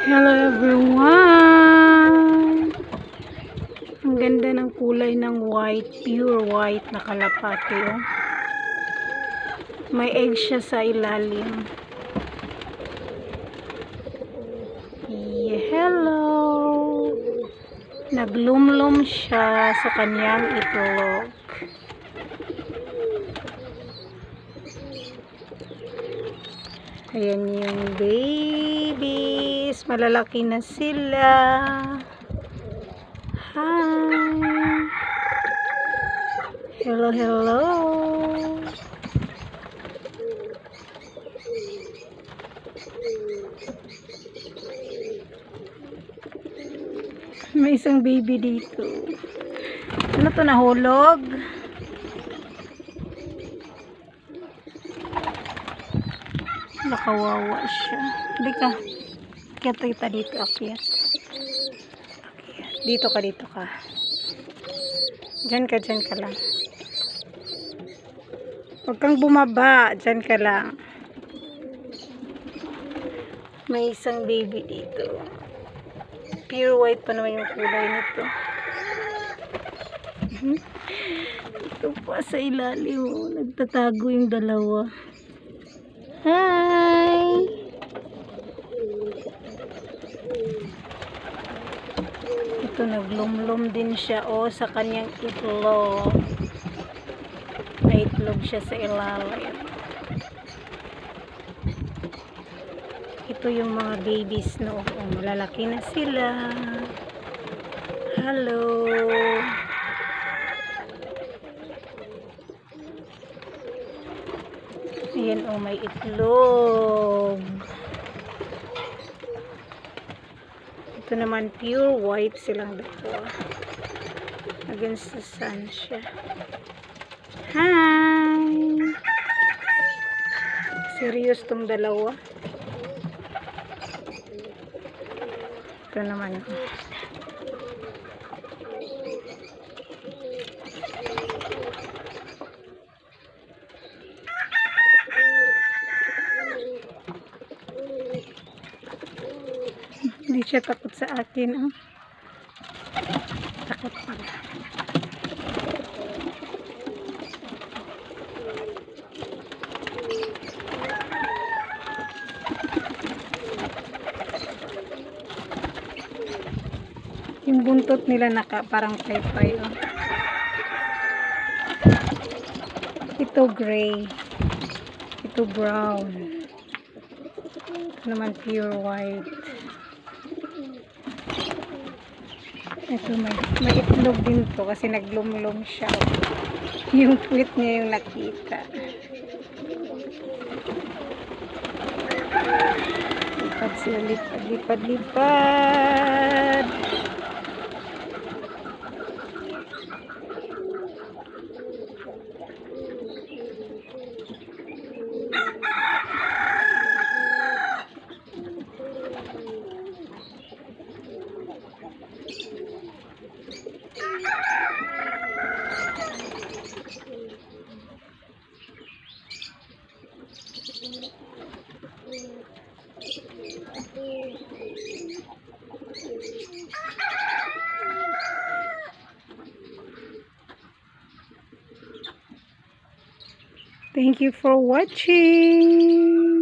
Hello everyone! Ang ganda ng kulay ng white, pure white na kalapati. Oh. May egg siya sa ilalim. Hello! Naglumlum siya sa kanyang itlog. Ayan yung babies. Malalaki na sila. Hi! Hello, hello! May isang baby dito. Ano to, nahulog? Nakawawa siya. Halika. Akyat kita dito. Akyat. Dito ka, dito ka. Diyan ka lang. Huwag kang bumaba. Diyan ka lang. May isang baby dito. Pure white pa naman yung kulay nito. Ito pa sa ilalim. Oh. Nagtatago yung dalawa. Hi! Ito, naglumlum din siya sa kanyang itlog. May itlog siya sa ilalim. Ito yung mga babies no. Malalaki na sila. Hello! Ayan may itlog. Ito naman pure white silang dalawa. Against the sun siya. Hi! Serious tong dalawa. Ito naman. Hindi siya takot sa akin. Oh. Takot pala. Yung buntot nila parang paypay. Oh. Ito gray. Ito brown. Ito naman pure white. Ito may itlog din to kasi naglumlum siya. Yung puwit niya yung nakita. Lipad sila, lipad. Thank you for watching.